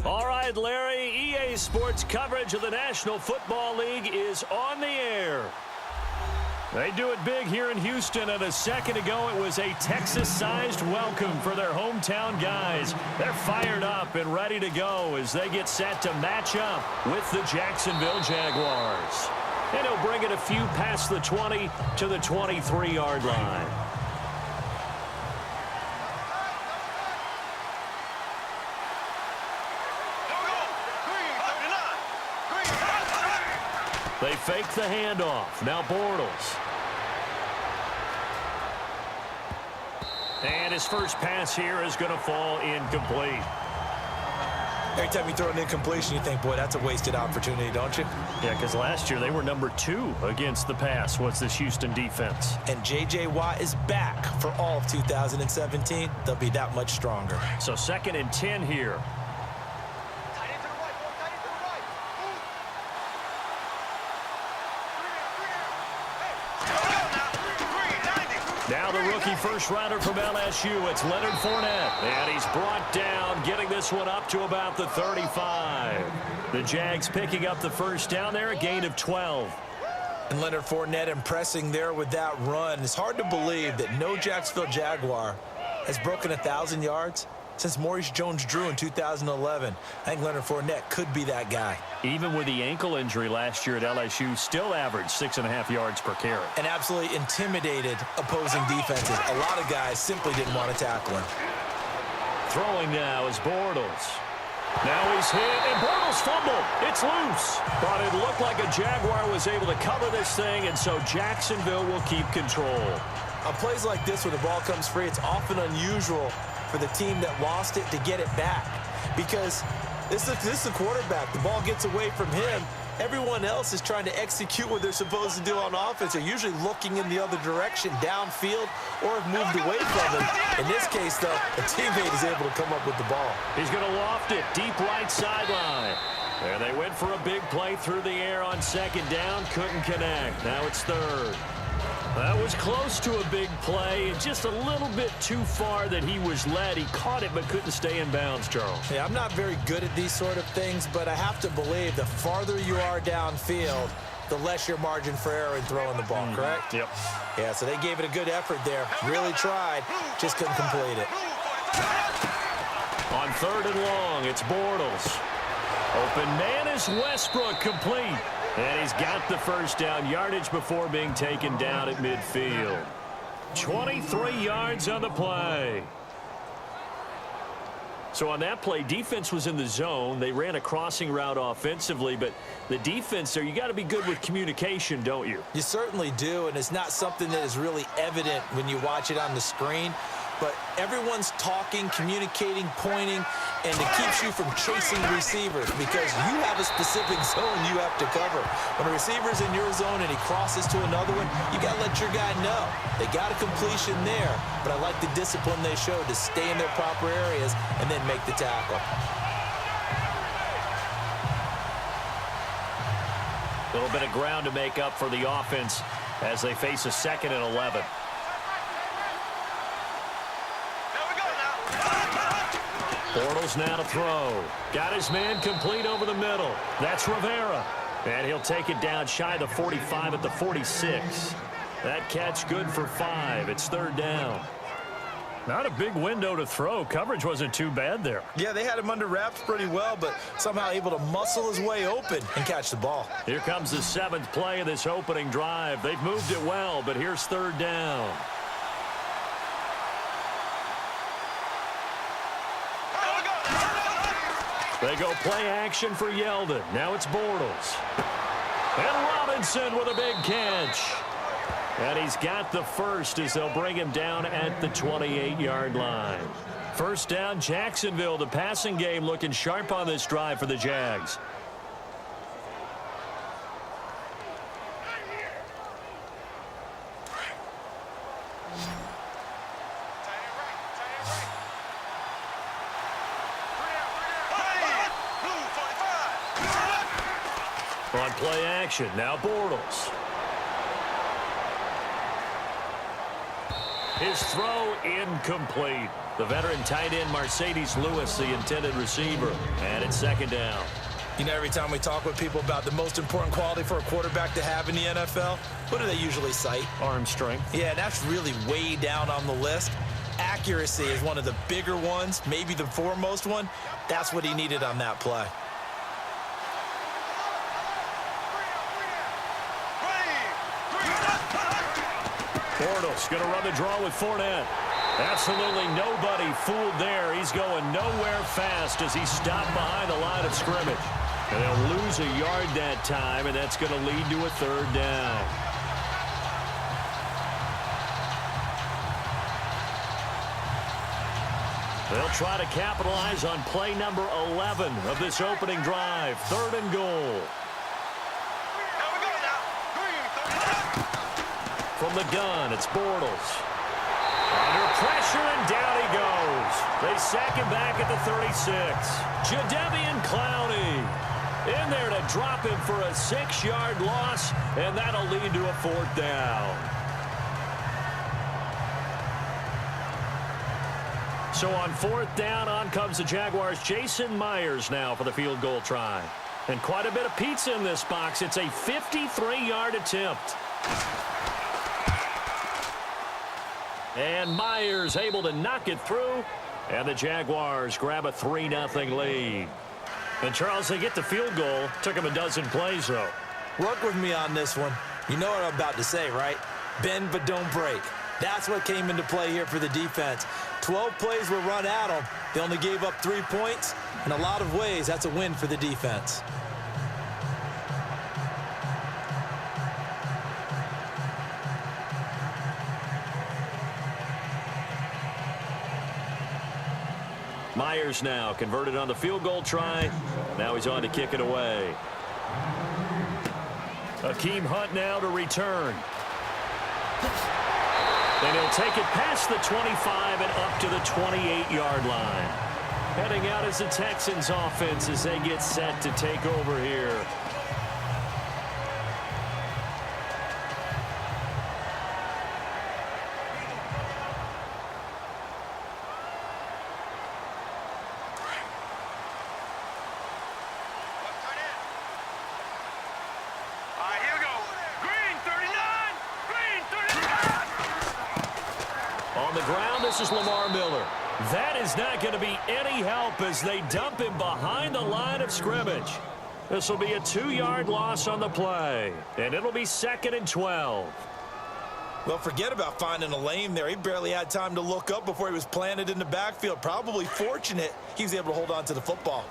All right, Larry, EA Sports coverage of the National Football League is on the air. They do it big here in Houston, and a second ago it was a Texas-sized welcome for their hometown guys. They're fired up and ready to go as they get set to match up with the Jacksonville Jaguars. And he'll bring it a few past the 20 to the 23-yard line. They fake the handoff. Now Bortles. And his first pass here is going to fall incomplete. Every time you throw an incompletion, you think, boy, that's a wasted opportunity, don't you? Yeah, because last year they were number 2 against the pass. What's this Houston defense? And J.J. Watt is back for all of 2017. They'll be that much stronger. So 2nd and 10 here. Now the rookie first rounder from LSU, it's Leonard Fournette. And he's brought down, getting this one up to about the 35. The Jags picking up the first down there, a gain of 12. And Leonard Fournette impressing there with that run. It's hard to believe that no Jacksonville Jaguar has broken 1,000 yards since Maurice Jones-Drew in 2011. I think Leonard Fournette could be that guy. Even with the ankle injury last year at LSU, still averaged 6.5 yards per carry. And absolutely intimidated opposing defenses. A lot of guys simply didn't want to tackle him. Throwing now is Bortles. Now he's hit, and Bortles fumbled. It's loose. But it looked like a Jaguar was able to cover this thing, and so Jacksonville will keep control. On plays like this where the ball comes free, it's often unusual for the team that lost it to get it back, because this is the quarterback. The ball gets away from him. Everyone else is trying to execute what they're supposed to do on offense. They're usually looking in the other direction, downfield, or have moved away from him. In this case, though, a teammate is able to come up with the ball. He's going to loft it deep right sideline. There they went for a big play through the air on 2nd down. Couldn't connect. Now it's 3rd. That was close to a big play. Just a little bit too far that he was led. He caught it but couldn't stay in bounds, Charles. Yeah, I'm not very good at these sort of things, but I have to believe the farther you are downfield, the less your margin for error in throwing the ball, correct? Yep. Yeah, so they gave it a good effort there. Really tried, just couldn't complete it. On 3rd and long, it's Bortles. Open man is Westbrook, complete. And he's got the first down, yardage before being taken down at midfield. 23 yards on the play. So on that play, defense was in the zone. They ran a crossing route offensively, but the defense there, you got to be good with communication, don't you? You certainly do, and it's not something that is really evident when you watch it on the screen. But everyone's talking, communicating, pointing, and it keeps you from chasing receivers because you have a specific zone you have to cover. When a receiver's in your zone and he crosses to another one, you got to let your guy know. They got a completion there, but I like the discipline they showed to stay in their proper areas and then make the tackle. A little bit of ground to make up for the offense as they face a 2nd and 11. Bortles now to throw. Got his man complete over the middle. That's Rivera. And he'll take it down shy of the 45 at the 46. That catch good for 5. It's 3rd down. Not a big window to throw. Coverage wasn't too bad there. Yeah, they had him under wraps pretty well, but somehow able to muscle his way open and catch the ball. Here comes the 7th play of this opening drive. They've moved it well, but here's 3rd down. They go play action for Yeldon. Now it's Bortles. And Robinson with a big catch. And he's got the first as they'll bring him down at the 28-yard line. First down, Jacksonville. The passing game looking sharp on this drive for the Jags. On play action, now Bortles. His throw incomplete. The veteran tight end Mercedes Lewis, the intended receiver. And it's second down. You know, every time we talk with people about the most important quality for a quarterback to have in the NFL, what do they usually cite? Arm strength. Yeah, that's really way down on the list. Accuracy is one of the bigger ones, maybe the foremost one. That's what he needed on that play. Bortles going to run the draw with Fournette. Absolutely nobody fooled there. He's going nowhere fast as he stopped behind the line of scrimmage. And they'll lose a yard that time, and that's going to lead to a third down. They'll try to capitalize on play number 11 of this opening drive. Third and goal. From the gun, it's Bortles. Under pressure, and down he goes. They sack him back at the 36. Jadeveon Clowney in there to drop him for a 6-yard loss, and that'll lead to a fourth down. So on fourth down, on comes the Jaguars. Jason Myers now for the field goal try. And quite a bit of pizza in this box. It's a 53-yard attempt. And Myers able to knock it through. And the Jaguars grab a 3-0 lead. And, Charles, they get the field goal. Took them a dozen plays, though. Work with me on this one. You know what I'm about to say, right? Bend but don't break. That's what came into play here for the defense. 12 plays were run at them. They only gave up 3 points. In a lot of ways, that's a win for the defense. Myers now converted on the field goal try. Now he's on to kick it away. Akeem Hunt now to return. And he'll take it past the 25 and up to the 28-yard line. Heading out as the Texans offense as they get set to take over here. This is Lamar Miller. That is not going to be any help as they dump him behind the line of scrimmage. This will be a 2-yard loss on the play, and it'll be 2nd and 12. Well, forget about finding a lane there. He barely had time to look up before he was planted in the backfield. Probably fortunate he was able to hold on to the football.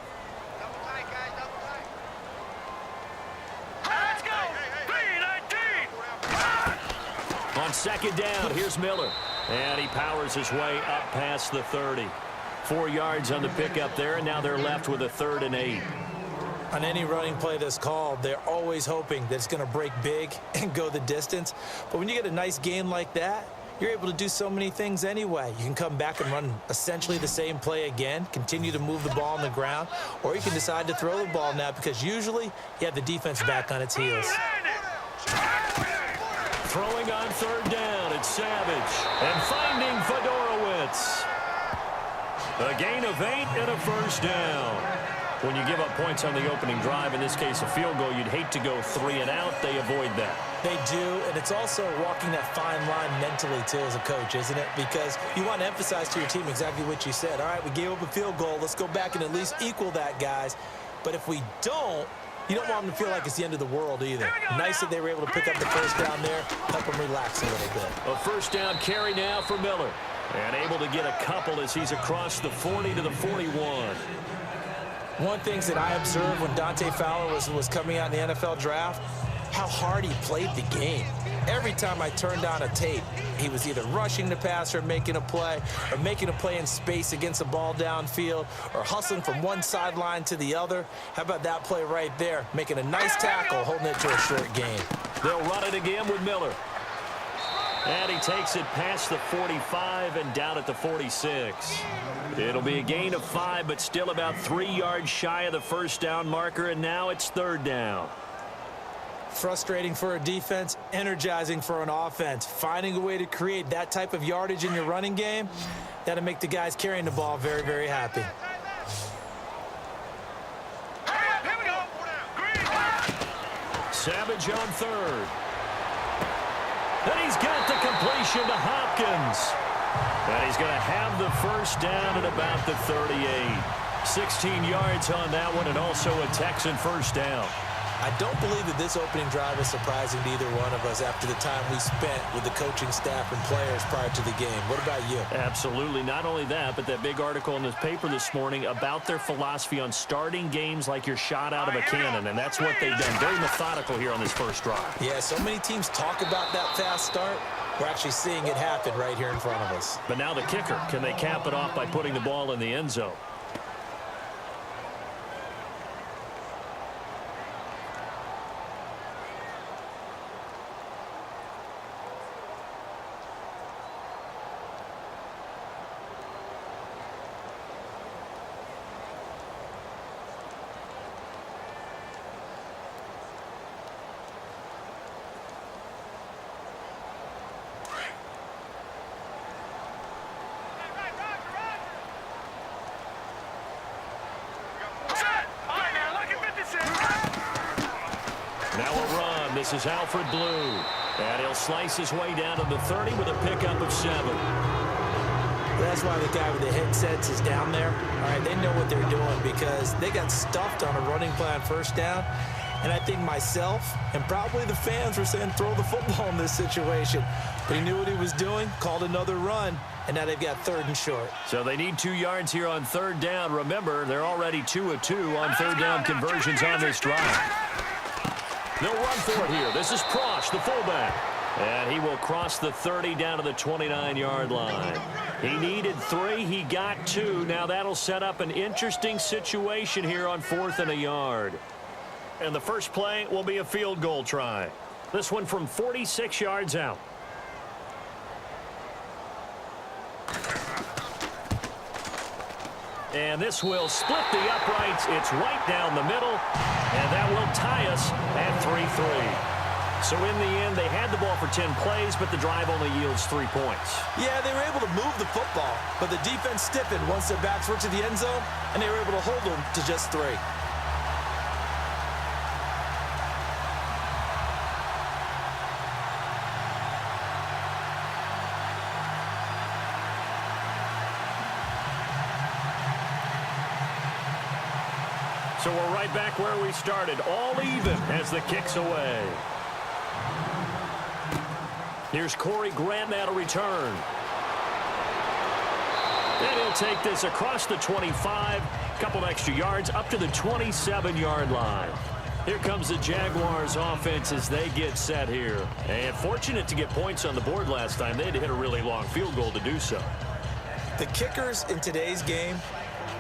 Double tight, guys, double tight. Let's go! On second down, here's Miller. And he powers his way up past the 30. 4 yards on the pickup there, and now they're left with a 3rd and 8. On any running play that's called, they're always hoping that it's going to break big and go the distance. But when you get a nice gain like that, you're able to do so many things anyway. You can come back and run essentially the same play again, continue to move the ball on the ground, or you can decide to throw the ball now because usually you have the defense back on its heels. Throwing on 3rd down, it's Savage. And finding Fedorowicz. A gain of 8 and a 1st down. When you give up points on the opening drive, in this case a field goal, you'd hate to go 3 and out. They avoid that. They do, and it's also walking that fine line mentally, too, as a coach, isn't it? Because you want to emphasize to your team exactly what you said. All right, we gave up a field goal. Let's go back and at least equal that, guys. But if we don't, you don't want them to feel like it's the end of the world either. Nice that they were able to pick up the 1st down there, help them relax a little bit. A 1st down carry now for Miller. And able to get a couple as he's across the 40 to the 41. One thing that I observed when Dante Fowler was coming out in the NFL draft, how hard he played the game. Every time I turned on a tape, he was either rushing the passer, or making a play in space against the ball downfield, or hustling from one sideline to the other. How about that play right there? Making a nice tackle, holding it to a short gain. They'll run it again with Miller. And he takes it past the 45 and down at the 46. It'll be a gain of 5, but still about 3 yards shy of the 1st down marker, and now it's 3rd down. Frustrating for a defense, energizing for an offense. Finding a way to create that type of yardage in your running game, that'll make the guys carrying the ball very, very happy. Savage on third. And he's got the completion to Hopkins. And he's going to have the first down at about the 38. 16 yards on that one, and also a Texan first down. I don't believe that this opening drive is surprising to either one of us after the time we spent with the coaching staff and players prior to the game. What about you? Absolutely. Not only that, but that big article in the paper this morning about their philosophy on starting games like you're shot out of a cannon, and that's what they've done. Very methodical here on this first drive. Yeah, so many teams talk about that fast start. We're actually seeing it happen right here in front of us. But now the kicker. Can they cap it off by putting the ball in the end zone? Now a run. This is Alfred Blue. And he'll slice his way down to the 30 with a pickup of 7. That's why the guy with the headsets is down there. All right, they know what they're doing because they got stuffed on a running play on first down. And I think myself and probably the fans were saying throw the football in this situation. But he knew what he was doing, called another run, and now they've got 3rd and short. So they need 2 yards here on 3rd down. Remember, they're already 2 of 2 on 3rd down conversions on this drive. They'll run for it here. This is Prosh, the fullback. And he will cross the 30 down to the 29-yard line. He needed 3. He got 2. Now that'll set up an interesting situation here on 4th and a yard. And the first play will be a field goal try. This one from 46 yards out. And this will split the uprights. It's right down the middle. And that will tie us at 3-3. So in the end, they had the ball for 10 plays, but the drive only yields 3 points. Yeah, they were able to move the football, but the defense stiffened once their backs were to the end zone, and they were able to hold them to just 3. So we're right back where we started, all even as the kick's away. Here's Corey Grant now to return. And he'll take this across the 25, couple extra yards up to the 27-yard line. Here comes the Jaguars offense as they get set here. And fortunate to get points on the board last time. They had to hit a really long field goal to do so. The kickers in today's game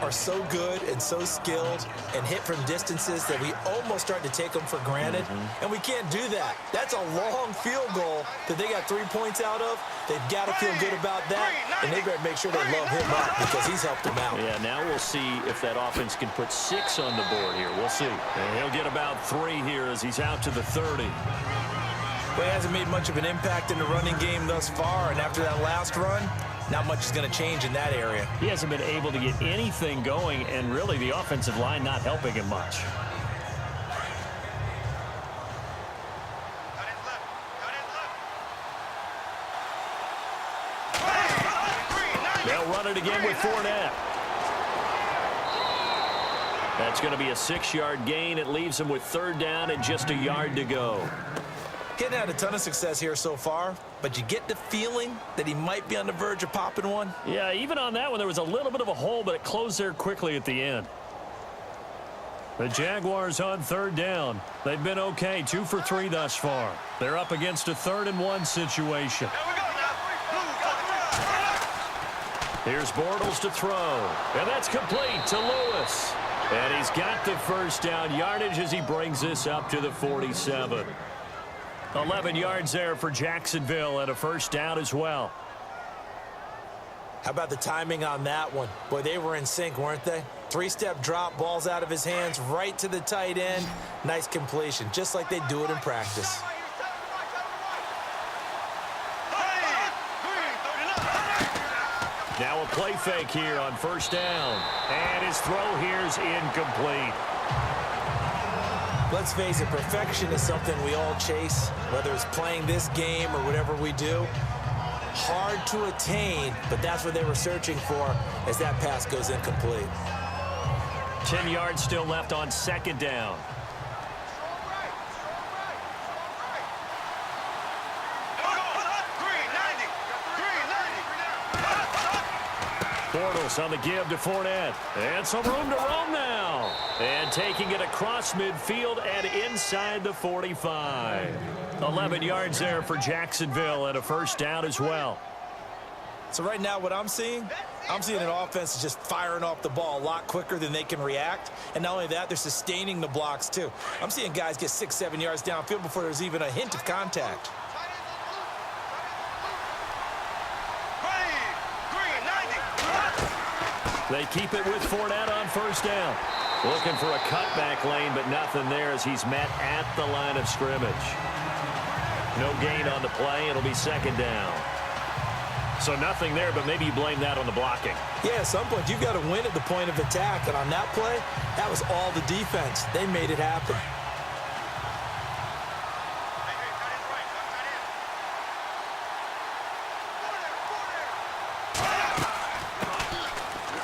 are so good and so skilled and hit from distances that we almost start to take them for granted. And we can't do that. That's a long field goal that they got 3 points out of. They've got to feel good about that, and they better make sure they love him up because he's helped them out. Yeah, now we'll see if that offense can put 6 on the board here. We'll see. And he'll get about 3 here as he's out to the 30. Well, he hasn't made much of an impact in the running game thus far, and after that last run, not much is going to change in that area. He hasn't been able to get anything going, and really the offensive line not helping him much. They'll run it again with Fournette. That's going to be a 6-yard gain. It leaves him with 3rd down and just a yard to go. Getting had a ton of success here so far, but you get the feeling that he might be on the verge of popping one. Yeah, even on that one, there was a little bit of a hole, but it closed there quickly at the end. The Jaguars on 3rd down. They've been okay, 2 for 3 thus far. They're up against a 3rd and 1 situation. Here's Bortles to throw, and that's complete to Lewis. And he's got the first down yardage as he brings this up to the 47. 11 yards there for Jacksonville and a first down as well. How about the timing on that one? Boy, they were in sync, weren't they? Three-step drop, ball's out of his hands, right to the tight end. Nice completion, just like they do it in practice. Now a play fake here on first down. And his throw here is incomplete. Let's face it, perfection is something we all chase, whether it's playing this game or whatever we do. Hard to attain, but that's what they were searching for as that pass goes incomplete. 10 yards still left on second down. Bortles on the give to Fournette. And some room to roam now. And taking it across midfield and inside the 45. 11 yards there for Jacksonville and a first down as well. So right now what I'm seeing an offense is just firing off the ball a lot quicker than they can react. And not only that, they're sustaining the blocks too. I'm seeing guys get 6-7 yards downfield before there's even a hint of contact. They keep it with Fournette on first down. Looking for a cutback lane, but nothing there as he's met at the line of scrimmage. No gain on the play. It'll be second down. So nothing there, but maybe you blame that on the blocking. Yeah, at some point you've got to win at the point of attack. And on that play, that was all the defense. They made it happen.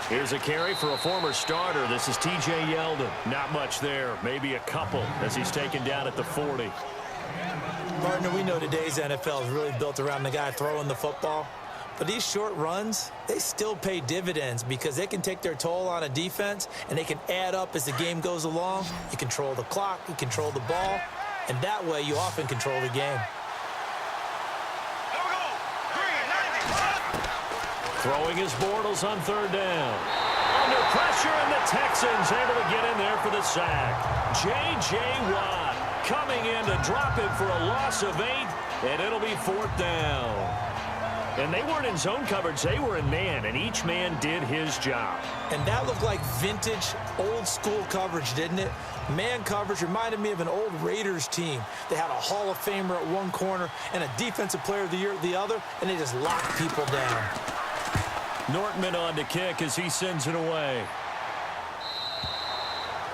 Here's a carry for a former starter. This is T.J. Yeldon. Not much there. Maybe a couple as he's taken down at the 40. Partner, we know today's NFL is really built around the guy throwing the football. But these short runs, they still pay dividends because they can take their toll on a defense and they can add up as the game goes along. You control the clock, you control the ball, and that way you often control the game. Throwing his Bortles on third down. Under pressure, and the Texans able to get in there for the sack. J.J. Watt coming in to drop it for a loss of 8, and it'll be fourth down. And they weren't in zone coverage. They were in man, and each man did his job. And that looked like vintage, old-school coverage, didn't it? Man coverage reminded me of an old Raiders team. They had a Hall of Famer at one corner and a Defensive Player of the Year at the other, and they just locked people down. Nortman on to kick as he sends it away.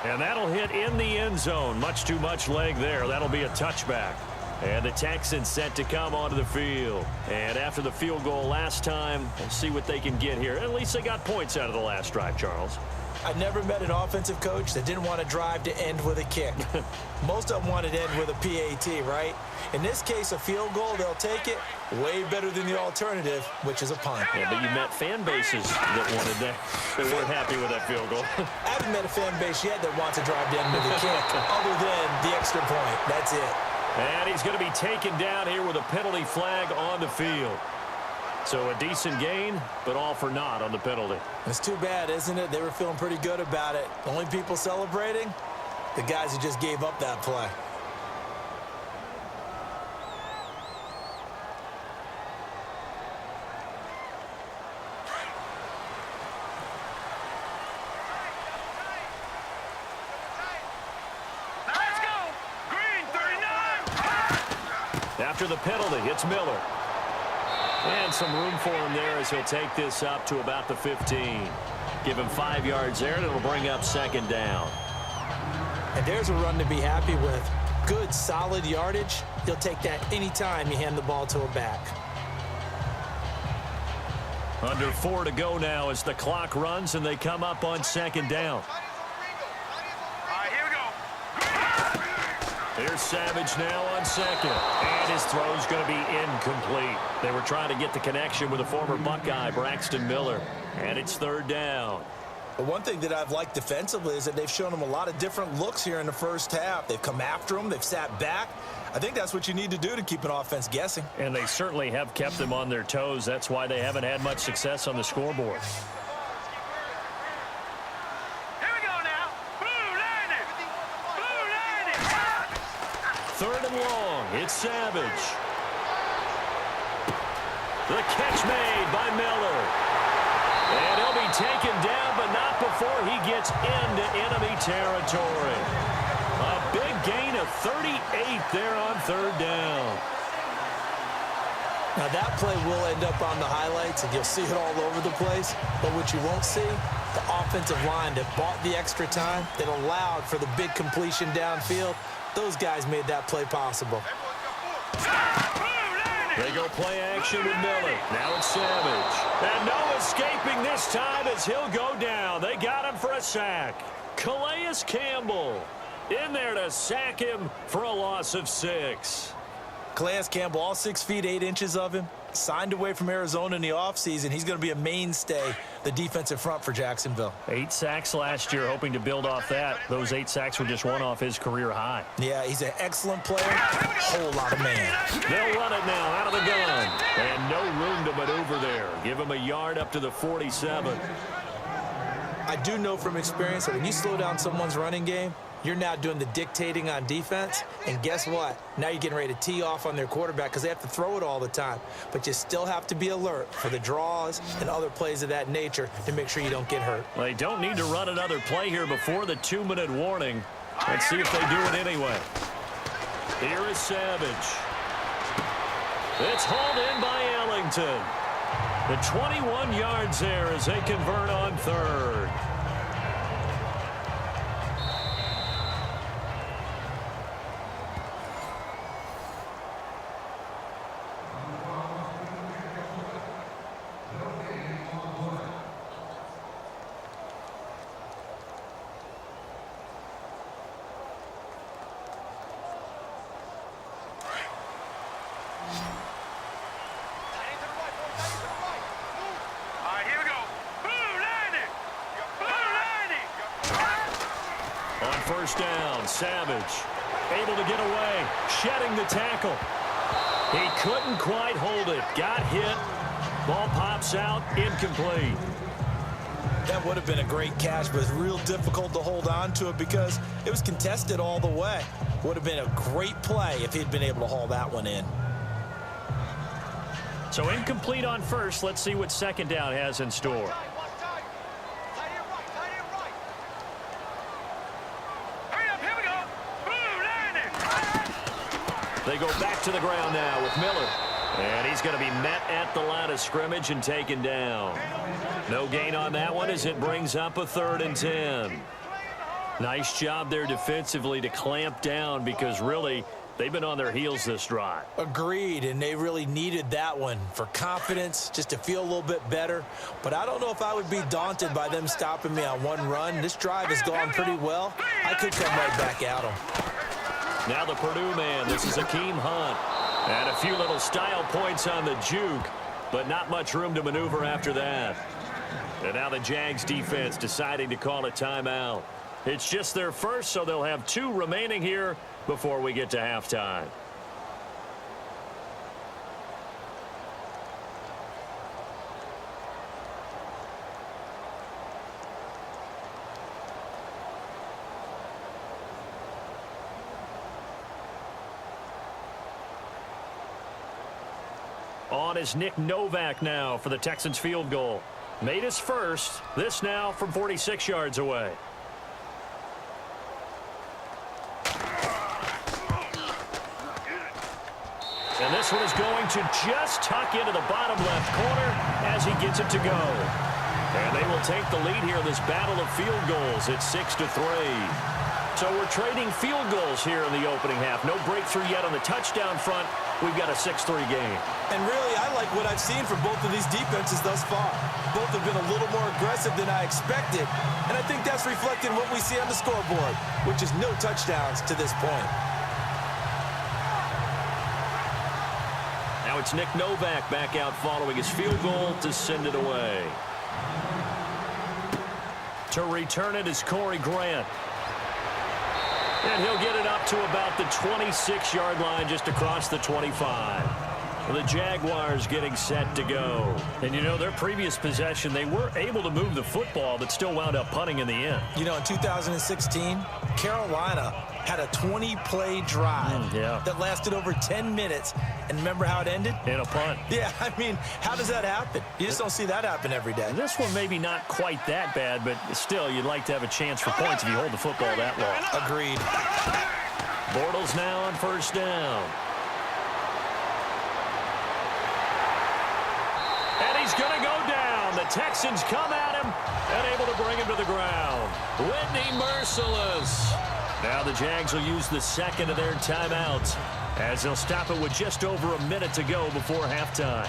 And that'll hit in the end zone. Much too much leg there. That'll be a touchback. And the Texans set to come onto the field. And after the field goal last time, we'll see what they can get here. At least they got points out of the last drive, Charles. I never met an offensive coach that didn't want to drive to end with a kick. Most of them wanted to end with a PAT, right? In this case, a field goal, they'll take it. Way better than the alternative, which is a punt. Yeah, but you met fan bases that wanted that. They weren't happy with that field goal. I haven't met a fan base yet that wants to drive to end with a kick, other than the extra point. That's it. And he's going to be taken down here with a penalty flag on the field. So a decent gain, but all for naught on the penalty. It's too bad, isn't it? They were feeling pretty good about it. Only people celebrating, the guys who just gave up that play. After the penalty, it's Miller. And some room for him there as he'll take this up to about the 15. Give him 5 yards there, and it'll bring up second down. And there's a run to be happy with. Good, solid yardage. You'll take that anytime you hand the ball to a back. Under 4 to go now as the clock runs, and they come up on second down. Here's Savage now on second. And his throw's going to be incomplete. They were trying to get the connection with a former Buckeye, Braxton Miller. And it's third down. But one thing that I've liked defensively is that they've shown them a lot of different looks here in the first half. They've come after them. They've sat back. I think that's what you need to do to keep an offense guessing. And they certainly have kept them on their toes. That's why they haven't had much success on the scoreboard. Third and long. It's Savage. The catch made by Miller. And he'll be taken down, but not before he gets into enemy territory. A big gain of 38 there on third down. Now that play will end up on the highlights, and you'll see it all over the place. But what you won't see, the offensive line that bought the extra time, that allowed for the big completion downfield, those guys made that play possible. They go play action with Miller. Now it's Savage. And no escaping this time as he'll go down. They got him for a sack. Calais Campbell in there to sack him for a loss of 6. Calais Campbell, all 6 feet 8 inches of him, signed away from Arizona in the offseason. He's going to be a mainstay, the defensive front for Jacksonville. 8 sacks last year, hoping to build off that. Those 8 sacks were just one off his career high. Yeah, he's an excellent player, whole lot of man. They'll run it now out of the gun. And no room to maneuver there. Give him a yard up to the 47. I do know from experience that when you slow down someone's running game, you're now doing the dictating on defense, and guess what? Now you're getting ready to tee off on their quarterback because they have to throw it all the time. But you still have to be alert for the draws and other plays of that nature to make sure you don't get hurt. They don't need to run another play here before the 2-minute warning. Let's see if they do it anyway. Here is Savage. It's hauled in by Ellington. The 21 yards there as they convert on third. First down, Savage able to get away, shedding the tackle. He couldn't quite hold it, got hit, ball pops out, incomplete. That would have been a great catch, but it's real difficult to hold on to it because it was contested all the way. Would have been a great play if he'd been able to haul that one in. So incomplete on first. Let's see what second down has in store. They go back to the ground now with Miller. And he's going to be met at the line of scrimmage and taken down. No gain on that one as it brings up a 3rd and 10. Nice job there defensively to clamp down because really they've been on their heels this drive. Agreed, and they really needed that one for confidence, just to feel a little bit better. But I don't know if I would be daunted by them stopping me on one run. This drive has gone pretty well. I could come right back at them. Now the Purdue man, this is Akeem Hunt. And a few little style points on the juke, but not much room to maneuver after that. And now the Jags defense deciding to call a timeout. It's just their first, so they'll have 2 remaining here before we get to halftime. On is Nick Novak now for the Texans field goal. Made his first. This now from 46 yards away. And this one is going to just tuck into the bottom left corner as he gets it to go. And they will take the lead here in this battle of field goals. It's 6-3. So we're trading field goals here in the opening half. No breakthrough yet on the touchdown front. We've got a 6-3 game. And really, I like what I've seen from both of these defenses thus far. Both have been a little more aggressive than I expected. And I think that's reflected in what we see on the scoreboard, which is no touchdowns to this point. Now it's Nick Novak back out following his field goal to send it away. To return it is Corey Grant. And he'll get it up to about the 26-yard line just across the 25. The Jaguars getting set to go. And, their previous possession, they were able to move the football, but still wound up punting in the end. In 2016, Carolina had a 20-play drive that lasted over 10 minutes. And remember how it ended? In a punt. Yeah, how does that happen? You just don't see that happen every day. This one maybe not quite that bad, but still, you'd like to have a chance for points if you hold the football that long. Agreed. Bortles now on first down. And he's going to go down. The Texans come at him and able to bring him to the ground. Whitney merciless. Now the Jags will use the second of their timeouts as they'll stop it with just over a minute to go before halftime.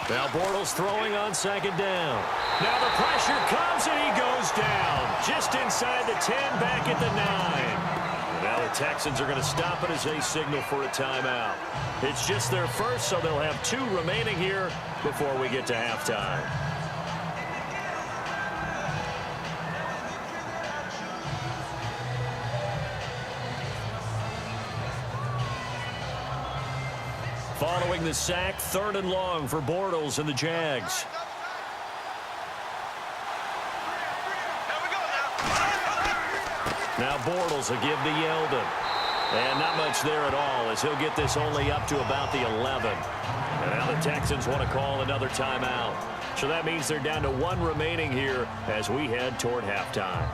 Now Bortles throwing on second down. Now the pressure comes and he goes down. Just inside the 10, back at the 9. Now the Texans are going to stop it as they signal for a timeout. It's just their first, so they'll have 2 remaining here before we get to halftime. Following the sack, 3rd and long for Bortles and the Jags. Now Bortles will give to Yeldon. And not much there at all as he'll get this only up to about the 11. And now the Texans want to call another timeout. So that means they're down to 1 remaining here as we head toward halftime.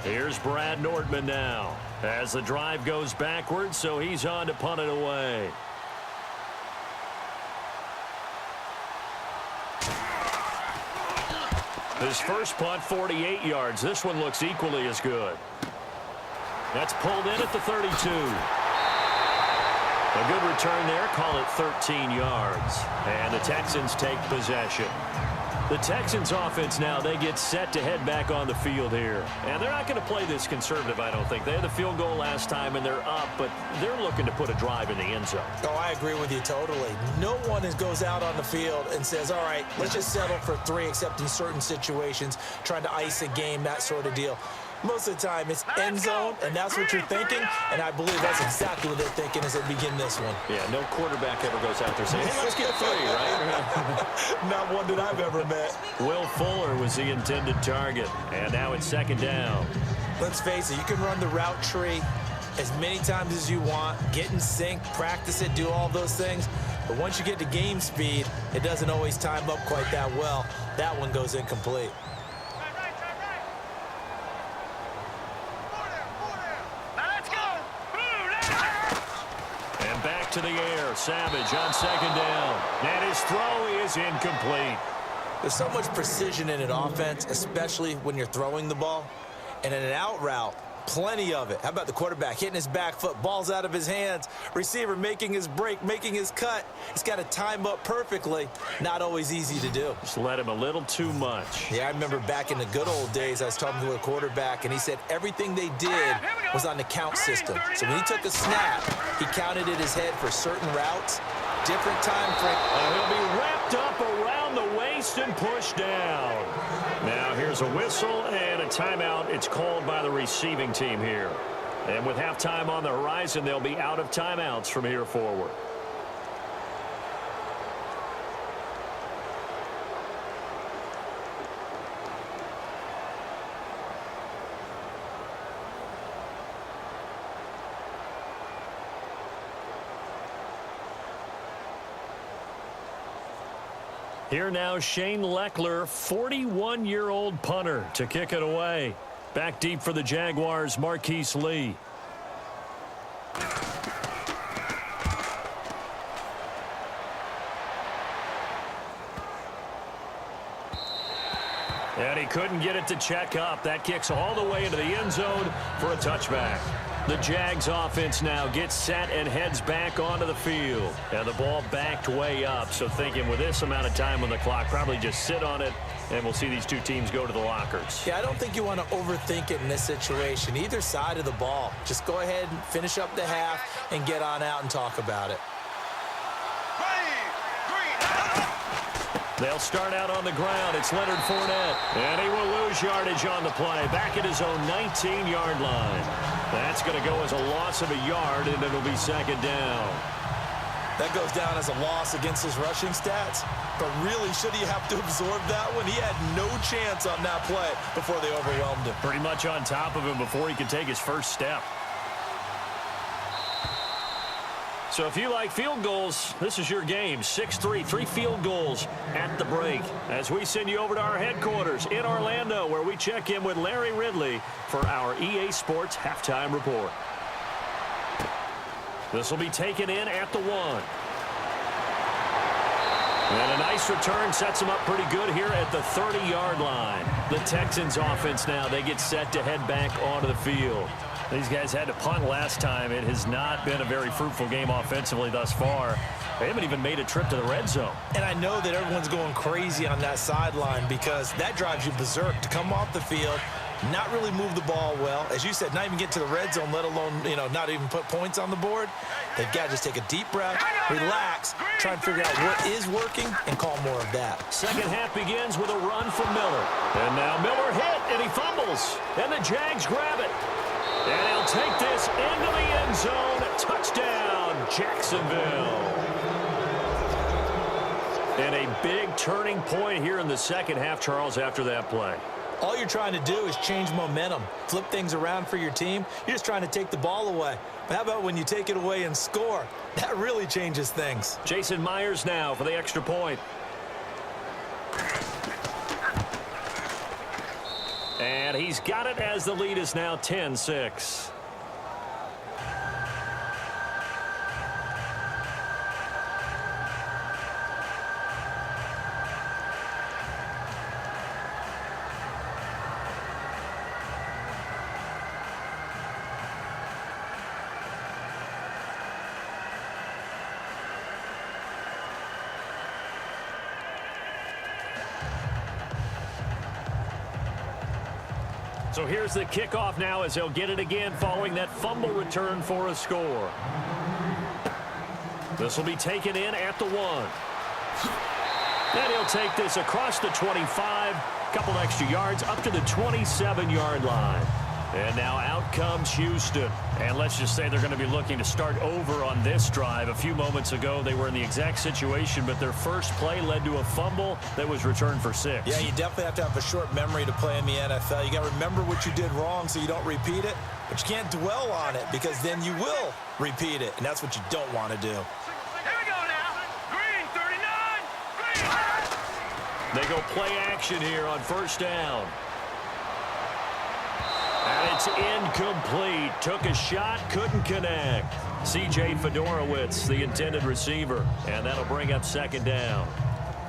Here's Brad Nordman now as the drive goes backwards, so he's on to punt it away. His first punt, 48 yards. This one looks equally as good. That's pulled in at the 32. A good return there. Call it 13 yards. And the Texans take possession. The Texans offense now, they get set to head back on the field here. And they're not going to play this conservative, I don't think. They had the field goal last time, and they're up, but they're looking to put a drive in the end zone. Oh, I agree with you totally. No one goes out on the field and says, all right, let's just settle for 3, except in certain situations, trying to ice a game, that sort of deal. Most of the time, it's end zone, and that's what you're thinking, and I believe that's exactly what they're thinking as they begin this one. Yeah, no quarterback ever goes out there saying, hey, let's get 3, right? Not one that I've ever met. Will Fuller was the intended target, and now it's 2nd down. Let's face it, you can run the route tree as many times as you want, get in sync, practice it, do all those things, but once you get to game speed, it doesn't always time up quite that well. That one goes incomplete. To the air, Savage on 2nd down. And his throw is incomplete. There's so much precision in an offense, especially when you're throwing the ball. And in an out route, plenty of it. How about the quarterback hitting his back foot, ball's out of his hands, receiver making his break, making his cut. He's got to time up perfectly. Not always easy to do. Just let him a little too much. Yeah, I remember back in the good old days, I was talking to a quarterback, and he said everything they did was on the count system. So when he took a snap, he counted in his head for certain routes, different time frame. He'll be wrapped up around the waist and pushed down. Now here's a whistle and a timeout. It's called by the receiving team here. And with halftime on the horizon, they'll be out of timeouts from here forward. Here now, Shane Leckler, 41-year-old punter to kick it away. Back deep for the Jaguars, Marquise Lee. And he couldn't get it to check up. That kicks all the way into the end zone for a touchback. The Jags offense now gets set and heads back onto the field. And the ball backed way up, so thinking with this amount of time on the clock, probably just sit on it, and we'll see these two teams go to the lockers. Yeah, I don't think you want to overthink it in this situation. Either side of the ball. Just go ahead and finish up the half and get on out and talk about it. They'll start out on the ground. It's Leonard Fournette. And he will lose yardage on the play. Back at his own 19-yard line. That's going to go as a loss of a yard, and it'll be second down. That goes down as a loss against his rushing stats. But really, should he have to absorb that one? He had no chance on that play before they overwhelmed him. Pretty much on top of him before he could take his first step. So if you like field goals, this is your game. 6-3, 3 field goals at the break. As we send you over to our headquarters in Orlando, where we check in with Larry Ridley for our EA Sports Halftime Report. This will be taken in at the 1. And a nice return sets him up pretty good here at the 30-yard line. The Texans offense now, they get set to head back onto the field. These guys had to punt last time. It has not been a very fruitful game offensively thus far. They haven't even made a trip to the red zone. And I know that everyone's going crazy on that sideline because that drives you berserk to come off the field, not really move the ball well. As you said, not even get to the red zone, let alone, not even put points on the board. They've got to just take a deep breath, relax, try and figure out what is working, and call more of that. Second half begins with a run from Miller. And now Miller hit, and he fumbles. And the Jags grab it. And he'll take this into the end zone. Touchdown, Jacksonville. And a big turning point here in the second half, Charles, after that play. All you're trying to do is change momentum, flip things around for your team. You're just trying to take the ball away. But how about when you take it away and score? That really changes things. Jason Myers now for the extra point. And he's got it as the lead is now 10-6. So here's the kickoff now as they'll get it again following that fumble return for a score. This will be taken in at the 1. And he'll take this across the 25, couple extra yards up to the 27-yard line. And now out comes Houston. And let's just say they're going to be looking to start over on this drive. A few moments ago, they were in the exact situation, but their first play led to a fumble that was returned for 6. Yeah, you definitely have to have a short memory to play in the NFL. You got to remember what you did wrong so you don't repeat it, but you can't dwell on it because then you will repeat it, and that's what you don't want to do. Here we go now. Green, 39. Green. They go play action here on first down. And it's incomplete. Took a shot, couldn't connect. C.J. Fedorowicz, the intended receiver. And that'll bring up second down.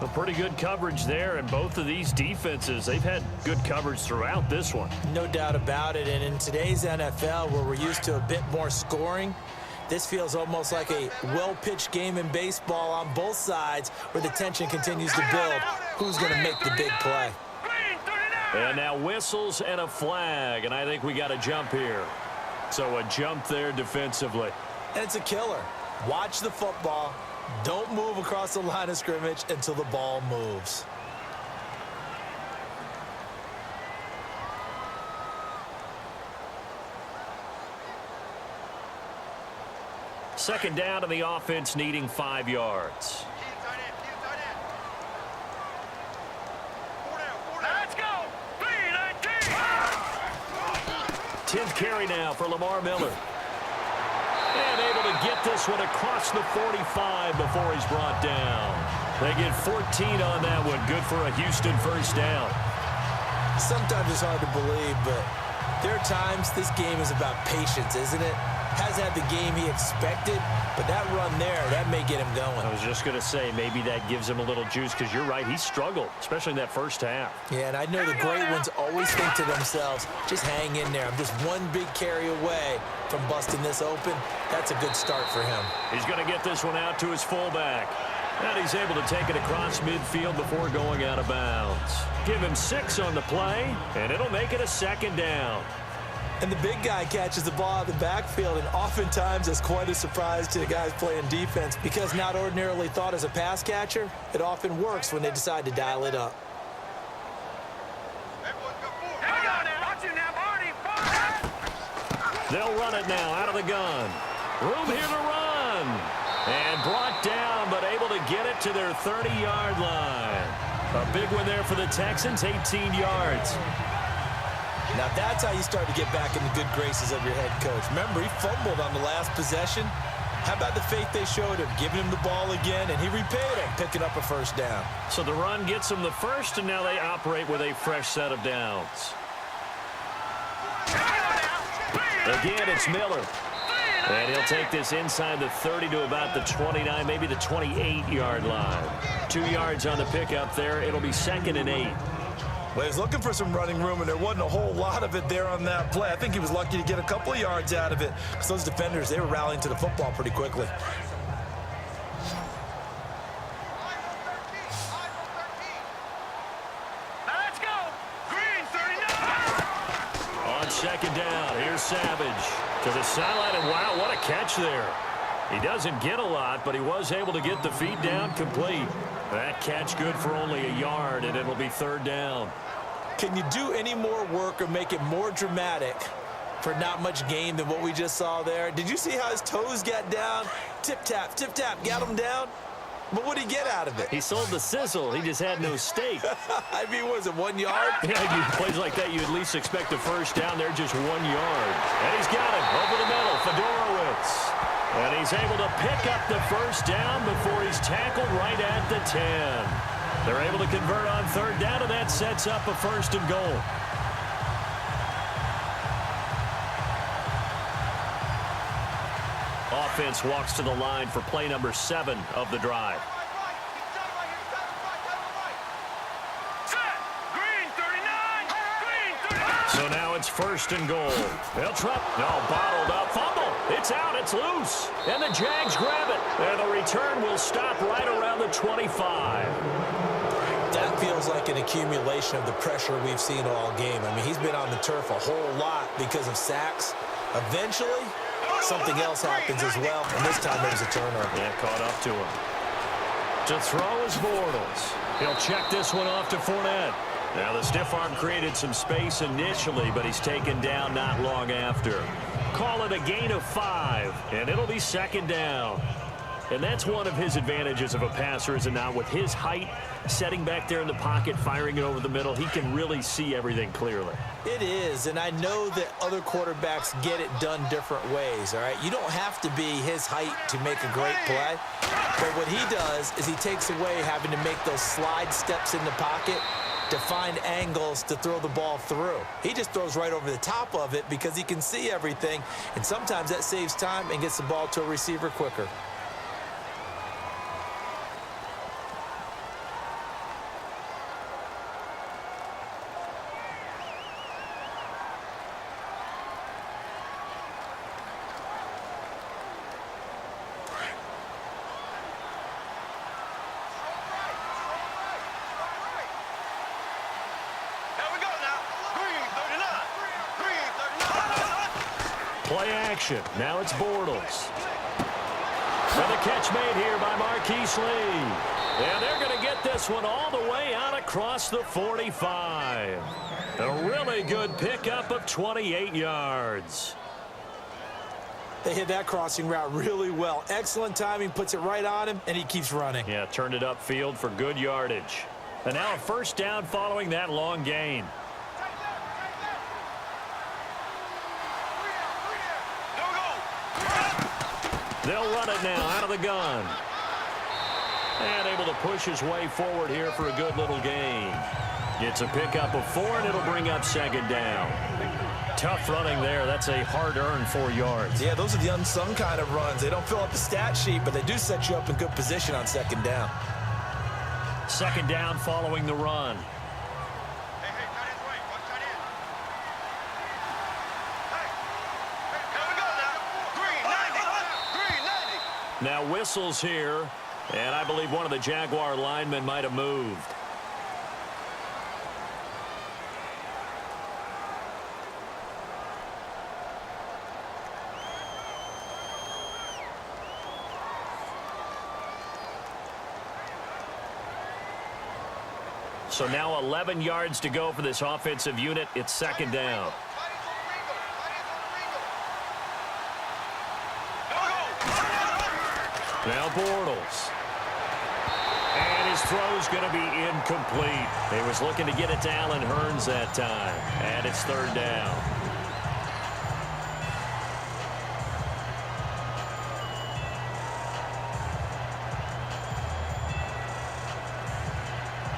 A pretty good coverage there, and both of these defenses, they've had good coverage throughout this one. No doubt about it, and in today's NFL where we're used to a bit more scoring, this feels almost like a well-pitched game in baseball on both sides where the tension continues to build. Who's going to make the big play? And now whistles and a flag, and I think we got a jump here. So a jump there defensively. And it's a killer. Watch the football. Don't move across the line of scrimmage until the ball moves. Second down, and the offense needing 5 yards. Let's go. 10th carry now for Lamar Miller. And able to get this one across the 45 before he's brought down. They get 14 on that one. Good for a Houston first down. Sometimes it's hard to believe, but there are times this game is about patience, isn't it? Hasn't had the game he expected, but that run there, that may get him going. I was just going to say, maybe that gives him a little juice, because you're right, he struggled, especially in that first half. Yeah, and I know the great ones always think to themselves, just hang in there. I'm just one big carry away from busting this open. That's a good start for him. He's going to get this one out to his fullback. And he's able to take it across midfield before going out of bounds. Give him 6 on the play, and it'll make it a second down. And the big guy catches the ball out of the backfield, and oftentimes it's quite a surprise to the guys playing defense, because not ordinarily thought as a pass catcher, it often works when they decide to dial it up. They'll run it now out of the gun. Room here to run. And brought down, but able to get it to their 30-yard line. A big one there for the Texans, 18 yards. Now that's how you start to get back in the good graces of your head coach. Remember, he fumbled on the last possession. How about the faith they showed him, giving him the ball again, and he repaid him, picking up a first down. So the run gets them the first, and now they operate with a fresh set of downs. Again, it's Miller. And he'll take this inside the 30 to about the 29, maybe the 28-yard line. 2 yards on the pickup there. It'll be 2nd and 8. Well, he was looking for some running room, and there wasn't a whole lot of it there on that play. I think he was lucky to get a couple of yards out of it, because those defenders, they were rallying to the football pretty quickly. Let's go. Green 39. On 2nd down, here's Savage to the sideline, and wow, what a catch there. He doesn't get a lot, but he was able to get the feet down complete. That catch good for only a yard, and it'll be 3rd down. Can you do any more work or make it more dramatic for not much gain than what we just saw there? Did you see how his toes got down? Tip-tap, got him down. But what did he get out of it? He sold the sizzle. He just had no steak. I mean, was it 1 yard? Yeah, plays like that, you at least expect a first down there, just 1 yard. And he's got him over the middle, Fedorowicz. And he's able to pick up the first down before he's tackled right at the 10. They're able to convert on 3rd down, and that sets up a 1st and goal. Offense walks to the line for play number 7 of the drive. Set. Green 39. Green 39. So now it's 1st and goal. They'll try. No, bottled up. Fumble. It's out. It's loose. And the Jags grab it. And the return will stop right around the 25. That feels like an accumulation of the pressure we've seen all game. I mean, he's been on the turf a whole lot because of sacks. Eventually, something else happens as well, and this time there's a turnover. Yeah, caught up to him. To throw is Bortles. He'll check this one off to Fournette. Now, the stiff arm created some space initially, but he's taken down not long after. Call it a gain of 5, and it'll be 2nd down. And that's one of his advantages of a passer, is it not? With his height, setting back there in the pocket, firing it over the middle, he can really see everything clearly. It is, and I know that other quarterbacks get it done different ways, all right? You don't have to be his height to make a great play, but what he does is he takes away having to make those slide steps in the pocket to find angles to throw the ball through. He just throws right over the top of it because he can see everything, and sometimes that saves time and gets the ball to a receiver quicker. Play action. Now it's Bortles. And the catch made here by Marquise Lee. And they're going to get this one all the way out across the 45. A really good pickup of 28 yards. They hit that crossing route really well. Excellent timing, puts it right on him, and he keeps running. Yeah, turned it upfield for good yardage. And now a 1st down following that long gain. They'll run it now out of the gun. And able to push his way forward here for a good little gain. It's a pickup of 4, and it'll bring up second down. Tough running there. That's a hard-earned 4 yards. Yeah, those are the unsung kind of runs. They don't fill up the stat sheet, but they do set you up in good position on second down. Second down following the run. Hey, tight end's right. Watch tight end. Hey, here we go now. Green 90. Now whistles here, and I believe one of the Jaguar linemen might have moved. So now 11 yards to go for this offensive unit. It's second down. Now Bortles. And his throw's going to be incomplete. He was looking to get it to Allen Hurns that time. And it's third down.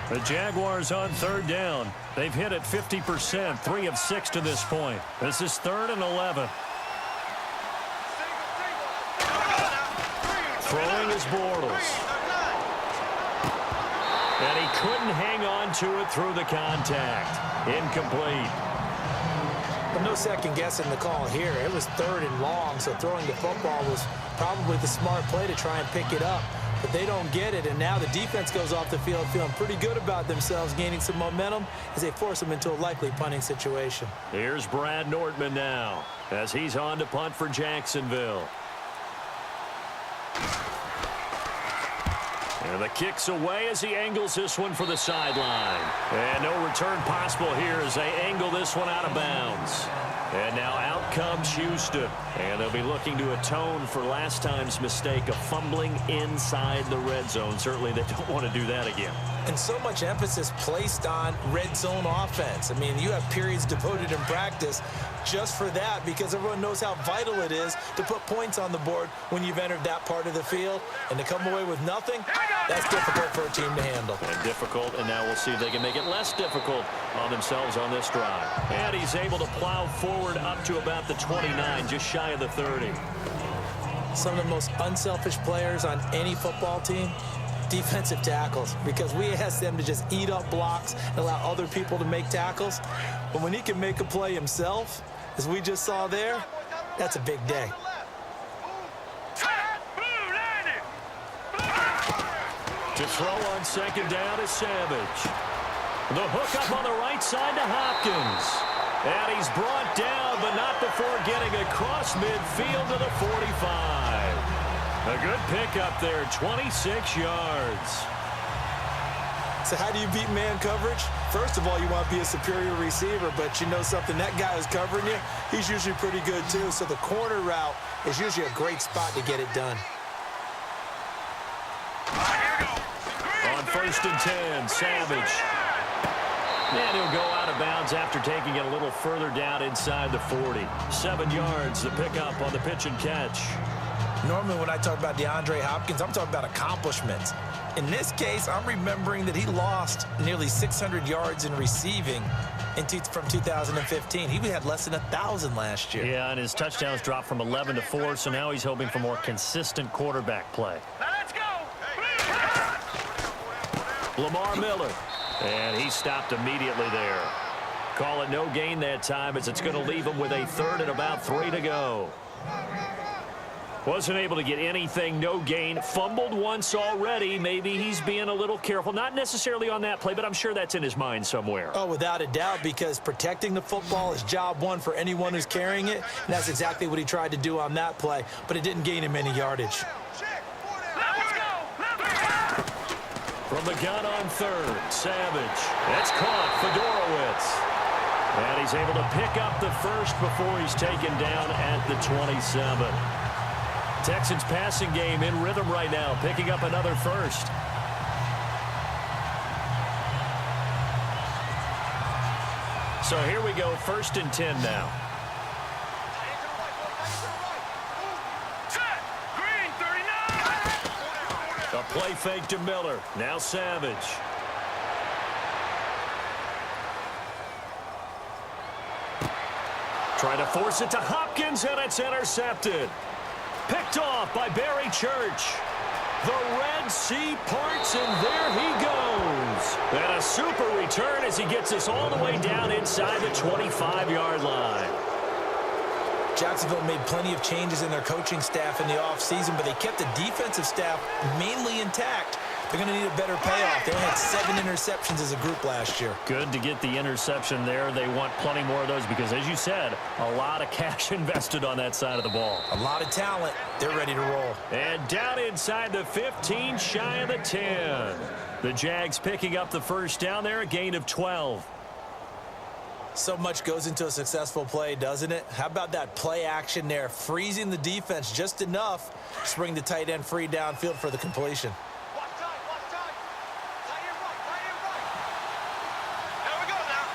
The Jaguars on third down. They've hit it 50%, 3 of 6 to this point. This is 3rd and 11. Throwing is Bortles. And he couldn't hang on to it through the contact. Incomplete. But no second guessing the call here. It was 3rd and long, so throwing the football was probably the smart play to try and pick it up. But they don't get it, and now the defense goes off the field feeling pretty good about themselves, gaining some momentum as they force them into a likely punting situation. Here's Brad Nordman now as he's on to punt for Jacksonville. And the kick's away as he angles this one for the sideline. And no return possible here as they angle this one out of bounds. And now out comes Houston. And they'll be looking to atone for last time's mistake of fumbling inside the red zone. Certainly they don't want to do that again. And so much emphasis placed on red zone offense. I mean, you have periods devoted in practice just for that because everyone knows how vital it is to put points on the board when you've entered that part of the field. And to come away with nothing, that's difficult for a team to handle. And difficult, and now we'll see if they can make it less difficult on themselves on this drive. And he's able to plow forward up to about the 29, just shy of the 30. Some of the most unselfish players on any football team, defensive tackles, because we ask them to just eat up blocks and allow other people to make tackles. But when he can make a play himself, as we just saw there, that's a big day. To throw on second down is Savage. The hook up on the right side to Hopkins. And he's brought down, but not before getting across midfield to the 45. A good pickup there, 26 yards. So how do you beat man coverage? First of all, you want to be a superior receiver, but you know something, that guy who's covering you, he's usually pretty good too. So the corner route is usually a great spot to get it done. On 1st and 10, Savage. And he'll go out of bounds after taking it a little further down inside the 40. 7 yards, the pickup on the pitch and catch. Normally when I talk about DeAndre Hopkins, I'm talking about accomplishments. In this case, I'm remembering that he lost nearly 600 yards in receiving from 2015. He had less than 1,000 last year. Yeah, and his touchdowns dropped from 11 to 4, so now he's hoping for more consistent quarterback play. Now let's go. Lamar Miller. And he stopped immediately there. Call it no gain that time as it's going to leave him with a 3rd and about 3 to go. Wasn't able to get anything, no gain. Fumbled once already. Maybe he's being a little careful. Not necessarily on that play, but I'm sure that's in his mind somewhere. Oh, without a doubt, because protecting the football is job one for anyone who's carrying it. And that's exactly what he tried to do on that play, but it didn't gain him any yardage. From the gun on 3rd, Savage. That's caught, Fedorowicz. And he's able to pick up the 1st before he's taken down at the 27. Texans passing game in rhythm right now, picking up another 1st. So here we go, 1st and 10 now. A Play fake to Miller. Now Savage. Trying to force it to Hopkins, and it's intercepted. Picked off by Barry Church. The Red Sea parts, and there he goes. And a super return as he gets us all the way down inside the 25-yard line. Jacksonville made plenty of changes in their coaching staff in the offseason, but they kept the defensive staff mainly intact. They're going to need a better payoff. They only had 7 interceptions as a group last year. Good to get the interception there. They want plenty more of those because, as you said, a lot of cash invested on that side of the ball. A lot of talent. They're ready to roll. And down inside the 15, shy of the 10. The Jags picking up the first down there, a gain of 12. So much goes into a successful play, doesn't it? How about that play action there, freezing the defense just enough to bring the tight end free downfield for the completion. Watch time, watch time. Tight end right. There we go now.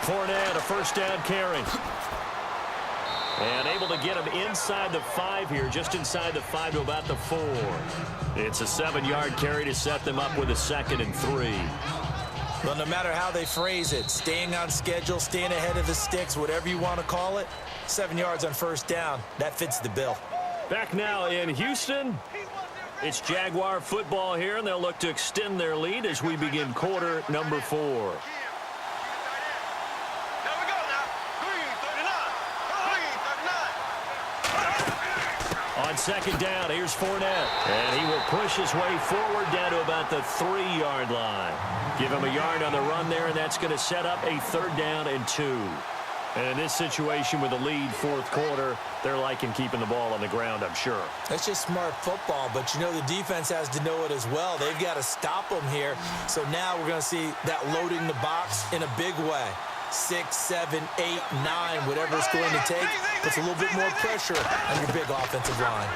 Fournette, a first down carry. And able to get him inside the 5 here, just inside the 5 to about the 4. It's a 7-yard carry to set them up with a 2nd and 3. Well, no matter how they phrase it, staying on schedule, staying ahead of the sticks, whatever you want to call it, 7 yards on first down, that fits the bill. Back now in Houston, it's Jaguar football here, and they'll look to extend their lead as we begin quarter number 4. There we go now. Green 39. Green 39. On second down, here's Fournette, and he will push his way forward down to about the 3-yard line. Give him a yard on the run there, and that's going to set up a 3rd down and 2. And in this situation with the lead 4th quarter, they're liking keeping the ball on the ground, I'm sure. That's just smart football, but you know the defense has to know it as well. They've got to stop them here. So now we're going to see that loading the box in a big way. 6, 7, 8, 9, whatever it's going to take, puts a little bit more pressure on your big offensive line.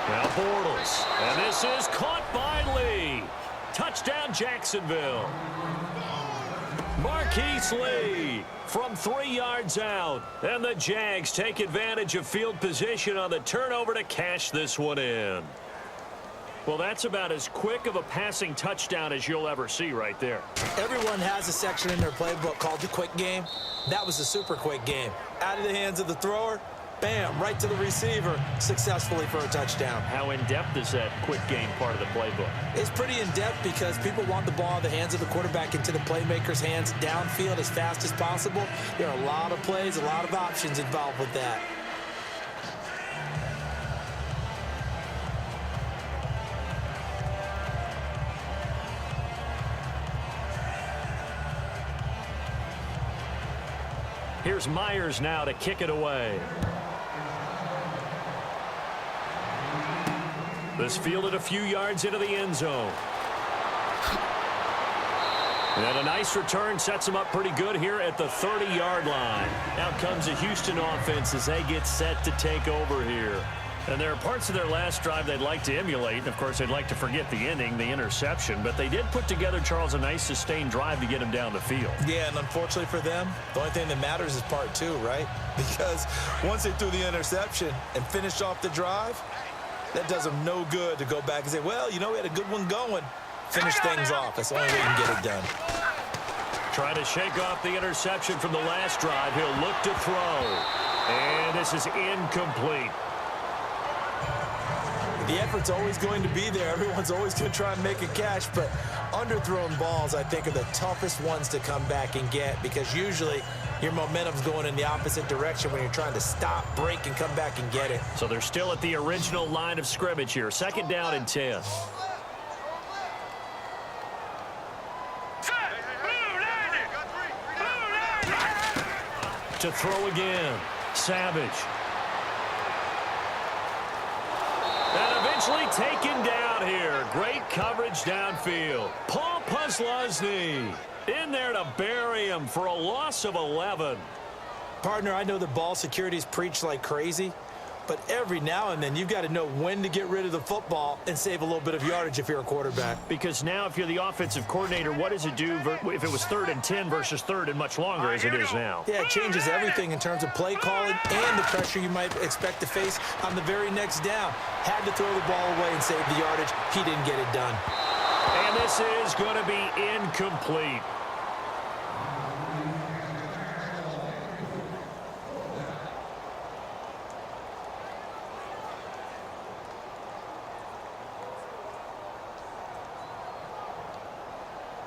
Now Bortles, and this is caught by Lee. Touchdown, Jacksonville. Marquise Lee from 3 yards out. And the Jags take advantage of field position on the turnover to cash this one in. Well, that's about as quick of a passing touchdown as you'll ever see right there. Everyone has a section in their playbook called the quick game. That was a super quick game. Out of the hands of the thrower, bam, right to the receiver, successfully for a touchdown. How in-depth is that quick game part of the playbook? It's pretty in-depth because people want the ball in the hands of the quarterback into the playmaker's hands downfield as fast as possible. There are a lot of plays, a lot of options involved with that. Here's Myers now to kick it away. This fielded a few yards into the end zone. And a nice return sets them up pretty good here at the 30-yard line. Out comes the Houston offense as they get set to take over here. And there are parts of their last drive they'd like to emulate. And, of course, they'd like to forget the ending, the interception. But they did put together, Charles, a nice sustained drive to get him down the field. Yeah, and unfortunately for them, the only thing that matters is part 2, right? Because once they threw the interception and finished off the drive, that does them no good to go back and say, well, you know, we had a good one going. Finish things off. That's the only way you can get it done. Trying to shake off the interception from the last drive. He'll look to throw. And this is incomplete. The effort's always going to be there. Everyone's always going to try and make a catch, but underthrown balls, I think, are the toughest ones to come back and get because usually your momentum's going in the opposite direction when you're trying to stop, break, and come back and get it. So they're still at the original line of scrimmage here. 2nd down and 10. To throw again. Savage. And eventually taken down here. Great coverage downfield. Paul Posluszny in there to bury him for a loss of 11. Partner, I know the ball security is preached like crazy, But every now and then, you've got to know when to get rid of the football and save a little bit of yardage if you're a quarterback. Because now if you're the offensive coordinator, what does it do if it was 3rd and 10 versus 3rd and much longer as it is now? Yeah, it changes everything in terms of play calling and the pressure you might expect to face on the very next down. Had to throw the ball away and save the yardage. He didn't get it done. And this is going to be incomplete.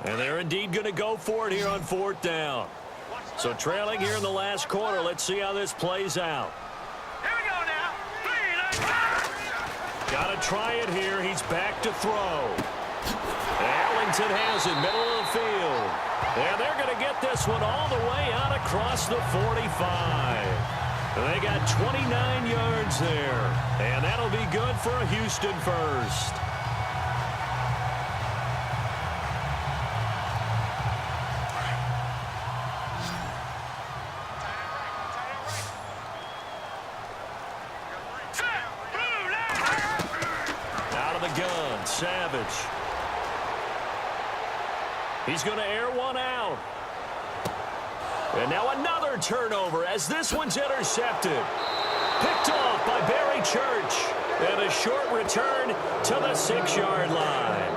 And they're indeed going to go for it here on 4th down. So trailing here in the last quarter. Let's see how this plays out. Here we go now. Got to try it here. He's back to throw. Arlington has it, middle of the field. And they're going to get this one all the way out across the 45. They got 29 yards there. And that'll be good for a Houston first. Savage. He's going to air one out. And now another turnover as this one's intercepted. Picked off by Barry Church. And a short return to the 6-yard line.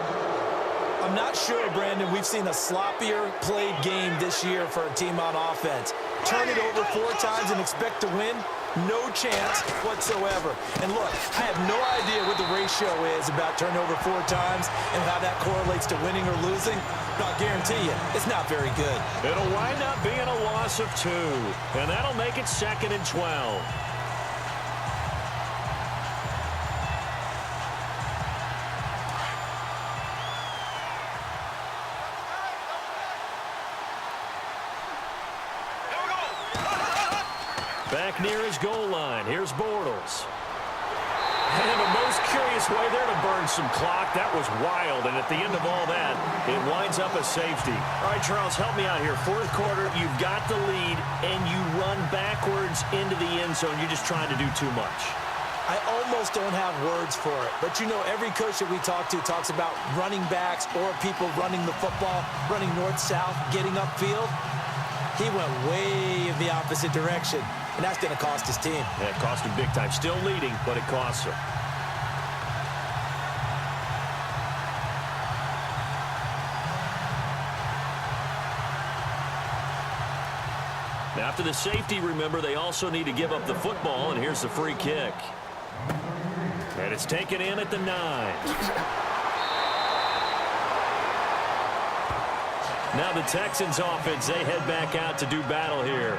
I'm not sure, Brandon, we've seen a sloppier played game this year for a team on offense. Turn it over 4 times and expect to win? No chance whatsoever. And look, I have no idea what the ratio is about turnover 4 times and how that correlates to winning or losing. But I'll guarantee you, it's not very good. It'll wind up being a loss of 2. And that'll make it 2nd and 12. Back near his goal line. Here's Bortles. And the most curious way there to burn some clock. That was wild. And at the end of all that, it winds up a safety. All right, Charles, help me out here. 4th quarter, you've got the lead, and you run backwards into the end zone. You're just trying to do too much. I almost don't have words for it. But, you know, every coach that we talk to talks about running backs or people running the football, running north-south, getting upfield. He went way in the opposite direction. And that's going to cost his team. Yeah, it cost him big time. Still leading, but it costs him. Now, after the safety, remember, they also need to give up the football, and here's the free kick. And it's taken in at the 9. Now the Texans offense, they head back out to do battle here.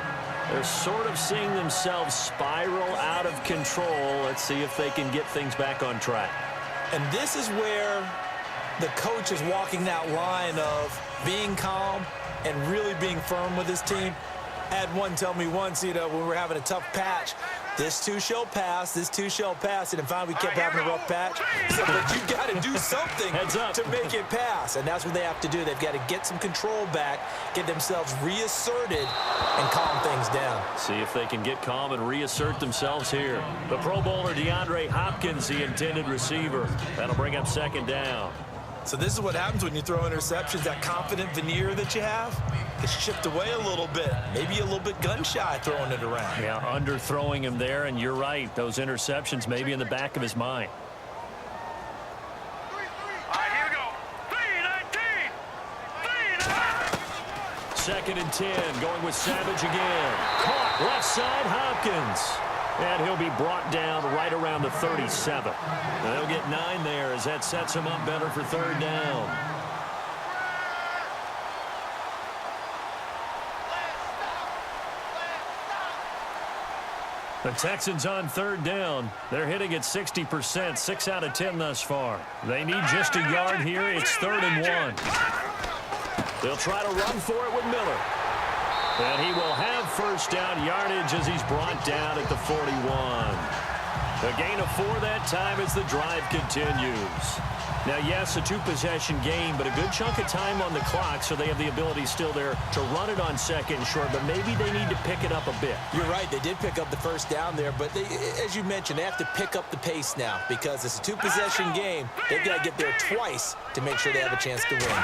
They're sort of seeing themselves spiral out of control. Let's see if they can get things back on track. And this is where the coach is walking that line of being calm and really being firm with his team. I had one tell me once, you know, when we were having a tough patch, this too shall pass, this too shall pass. And finally we kept having a rough patch. He said, but you got to do something to make it pass. And that's what they have to do. They've got to get some control back, get themselves reasserted, and calm things down. See if they can get calm and reassert themselves here. The Pro Bowler DeAndre Hopkins, the intended receiver. That'll bring up 2nd down. So this is what happens when you throw interceptions. That confident veneer that you have gets chipped away a little bit. Maybe a little bit gun-shy throwing it around. Yeah, underthrowing him there, and you're right. Those interceptions may be in the back of his mind. All right, here we go. 2nd and 10, going with Savage again. Caught left side, Hopkins. And he'll be brought down right around the 37. And they'll get 9 there as that sets him up better for 3rd down. The Texans on 3rd down. They're hitting at 60%, 6 out of 10 thus far. They need just a yard here. It's 3rd and 1. They'll try to run for it with Miller. And he will have 1st down yardage as he's brought down at the 41. A gain of 4 that time as the drive continues. Now, yes, a 2-possession game, but a good chunk of time on the clock, so they have the ability still there to run it on second and short, but maybe they need to pick it up a bit. You're right. They did pick up the first down there, but as you mentioned, they have to pick up the pace now because it's a 2-possession game. They've got to get there twice to make sure they have a chance to win.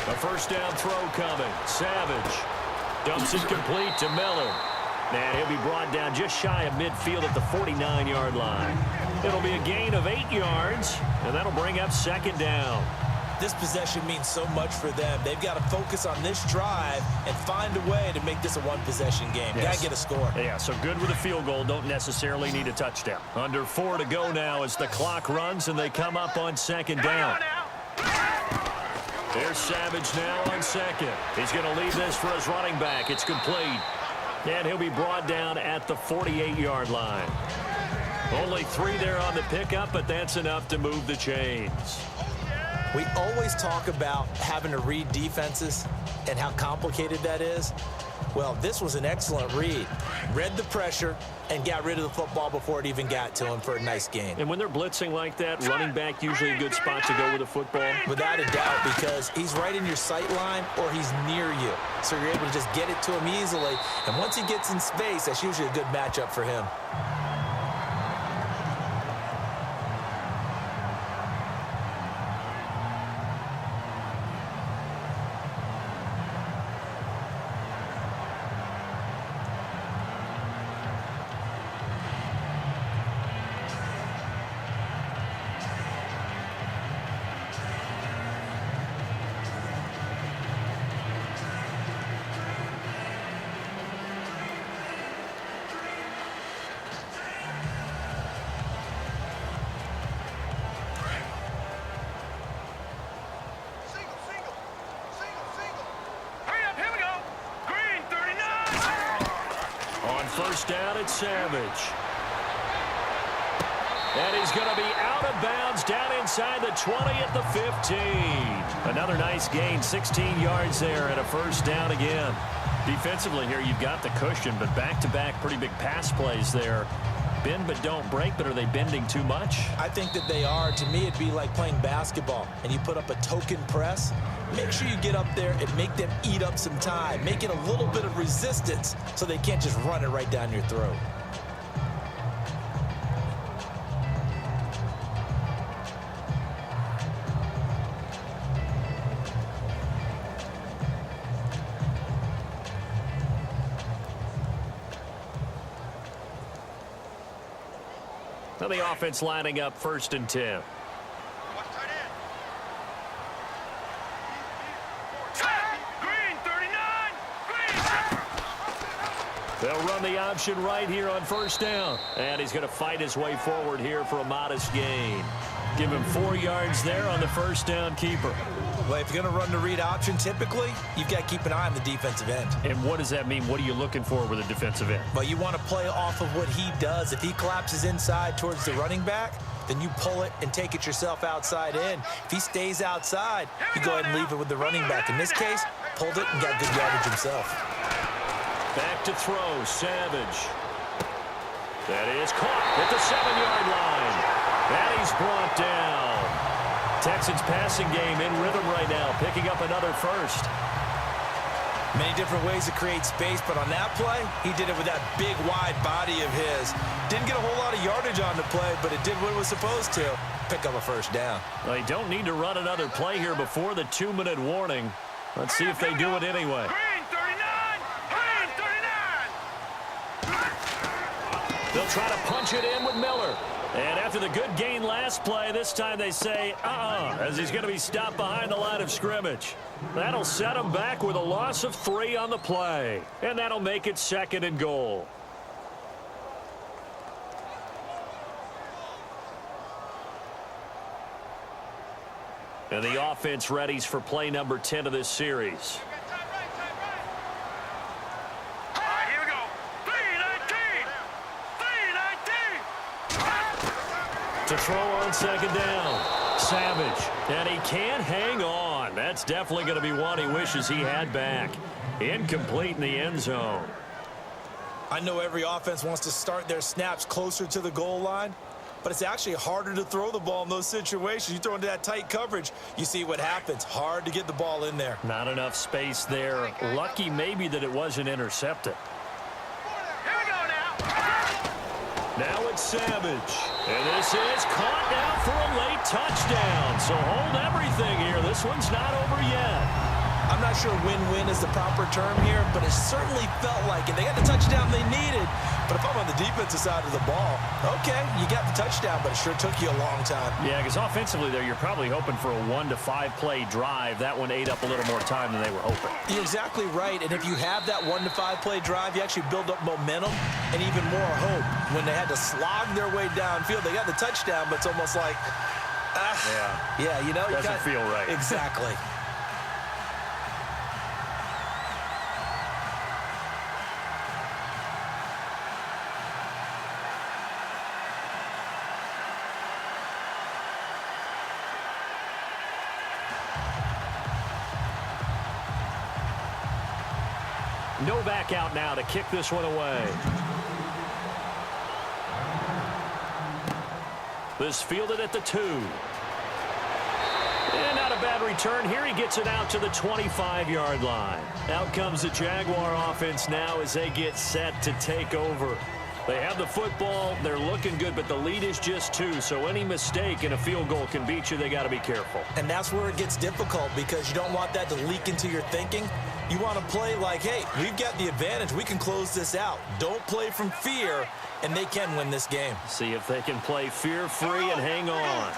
A first down throw coming. Savage dumps it complete to Miller. And he'll be brought down just shy of midfield at the 49-yard line. It'll be a gain of 8 yards, and that'll bring up second down. This possession means so much for them. They've got to focus on this drive and find a way to make this a 1-possession game. Yes. Got to get a score. Yeah, so good with a field goal. Don't necessarily need a touchdown. Under 4 to go now as the clock runs, and they come up on second down. There's Savage now on second. He's going to leave this for his running back. It's complete. And he'll be brought down at the 48-yard line. Only 3 there on the pickup, but that's enough to move the chains. We always talk about having to read defenses and how complicated that is. Well, this was an excellent read. Read the pressure and got rid of the football before it even got to him for a nice gain. And when they're blitzing like that, running back usually a good spot to go with the football. Without a doubt, because he's right in your sight line or he's near you. So you're able to just get it to him easily. And once he gets in space, that's usually a good matchup for him. First down at Savage. And he's going to be out of bounds down inside the 20 at the 15. Another nice gain, 16 yards there and a first down again. Defensively here, you've got the cushion, but back-to-back pretty big pass plays there. Bend but don't break, but are they bending too much? I think that they are. To me, it'd be like playing basketball, and you put up a token press. Make sure you get up there and make them eat up some time. Make it a little bit of resistance so they can't just run it right down your throat. Now the offense lining up 1st and 10. They'll run the option right here on first down. And he's going to fight his way forward here for a modest gain. Give him 4 yards there on the first down keeper. Well, if you're going to run the read option, typically, you've got to keep an eye on the defensive end. And what does that mean? What are you looking for with a defensive end? Well, you want to play off of what he does. If he collapses inside towards the running back, then you pull it and take it yourself outside in. If he stays outside, you go ahead and leave it with the running back. In this case, pulled it and got good yardage himself. Back to throw, Savage. That is caught at the 7-yard line. And he's brought down. Texans passing game in rhythm right now, picking up another first. Many different ways to create space, but on that play, he did it with that big, wide body of his. Didn't get a whole lot of yardage on the play, but it did what it was supposed to. Pick up a first down. They don't need to run another play here before the 2-minute warning. Let's see if they do it anyway. They'll try to punch it in with Miller. And after the good gain last play, this time they say, as he's going to be stopped behind the line of scrimmage. That'll set him back with a loss of 3 on the play. And that'll make it 2nd and goal. And the offense readies for play number 10 of this series. To throw on second down. Savage. And he can't hang on. That's definitely going to be one he wishes he had back. Incomplete in the end zone. I know every offense wants to start their snaps closer to the goal line, but it's actually harder to throw the ball in those situations. You throw into that tight coverage, you see what happens. Hard to get the ball in there. Not enough space there. Lucky maybe that it wasn't intercepted. Here we go now. Now it's Savage. And this is caught now for a late touchdown. So hold everything here. This one's not over yet. I'm not sure win-win is the proper term here, but it certainly felt like it. They got the touchdown they needed, but if I'm on the defensive side of the ball, okay, you got the touchdown, but it sure took you a long time. Yeah, because offensively there, you're probably hoping for a 1 to 5 play drive. That one ate up a little more time than they were hoping. You're exactly right, and if you have that 1 to 5 play drive, you actually build up momentum and even more hope. When they had to slog their way downfield, they got the touchdown, but it's almost like, yeah, you know, doesn't feel right. Exactly. No back out now to kick this one away. This fielded at the 2. And not a bad return here. He gets it out to the 25-yard line. Out comes the Jaguar offense now as they get set to take over. They have the football. They're looking good, but the lead is just 2. So any mistake in a field goal can beat you. They got to be careful. And that's where it gets difficult because you don't want that to leak into your thinking. You want to play like, hey, we've got the advantage. We can close this out. Don't play from fear, and they can win this game. See if they can play fear-free and hang on.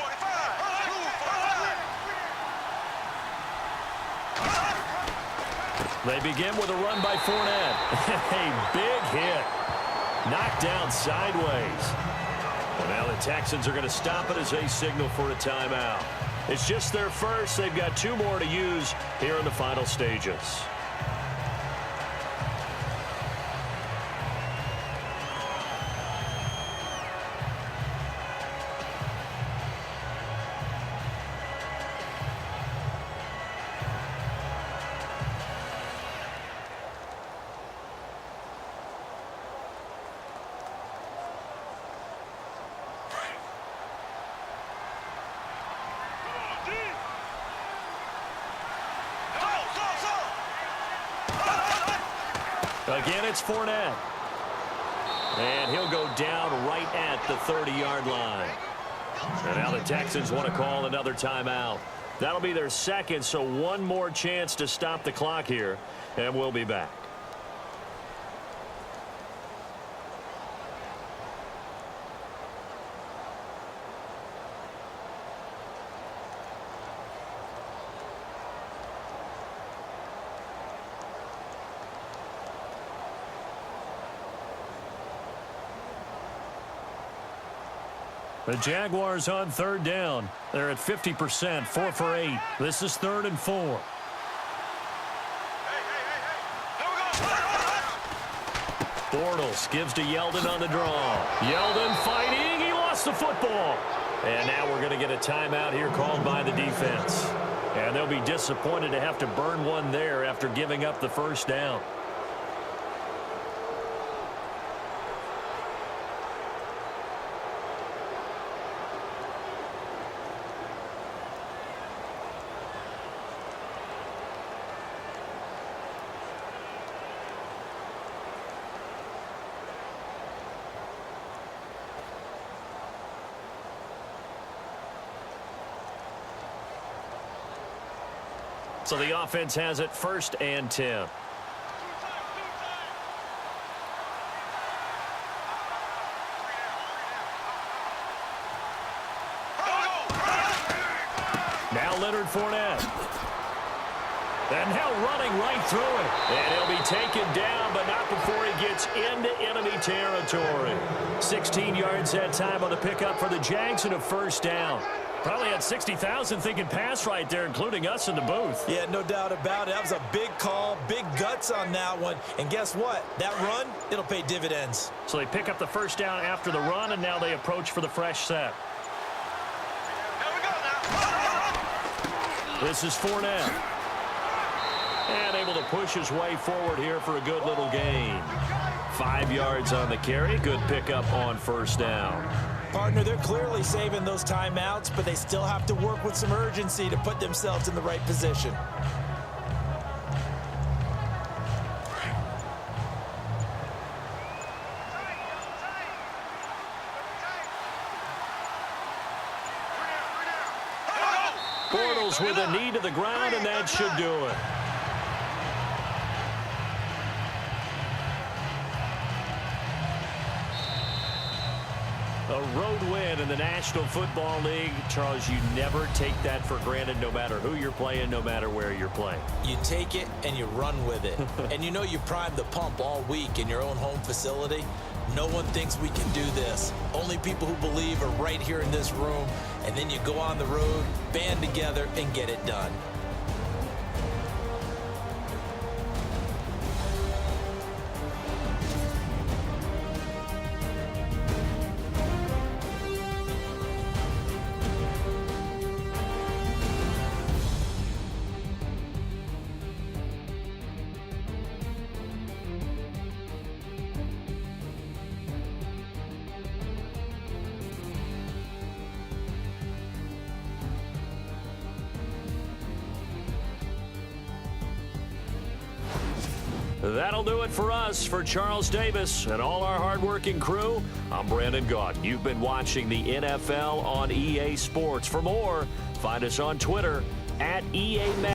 They begin with a run by Fournette. A big hit. Knocked down sideways. And now the Texans are going to stop it as they signal for a timeout. It's just their first. They've got 2 more to use here in the final stages. Again, it's Fournette. And he'll go down right at the 30-yard line. And now the Texans want to call another timeout. That'll be their second, so one more chance to stop the clock here, and we'll be back. The Jaguars on 3rd down. They're at 50%, 4 for 8. This is 3rd and 4. Bortles gives to Yeldon on the draw. Yeldon fighting. He lost the football. And now we're going to get a timeout here called by the defense. And they'll be disappointed to have to burn one there after giving up the first down. So the offense has it 1st and 10. Now Leonard Fournette. And now running right through it. And he'll be taken down, but not before he gets into enemy territory. 16 yards that time on the pickup for the Jags and a 1st down. Probably had 60,000 thinking pass right there, including us in the booth. Yeah, no doubt about it. That was a big call, big guts on that one. And guess what? That run, it'll pay dividends. So they pick up the 1st down after the run, and now they approach for the fresh set. This is Fournette. And able to push his way forward here for a good little gain. 5 yards on the carry. Good pickup on first down. Partner, they're clearly saving those timeouts, but they still have to work with some urgency to put themselves in the right position. Bortles with a knee to the ground, and that should do it. A road win in the National Football League. Charles, you never take that for granted, no matter who you're playing, no matter where you're playing. You take it and you run with it. And you know you primed the pump all week in your own home facility. No one thinks we can do this. Only people who believe are right here in this room. And then you go on the road, band together, and get it done. That'll do it for us. For Charles Davis and all our hardworking crew, I'm Brandon Gaudin. You've been watching the NFL on EA Sports. For more, find us on Twitter @EA Madden.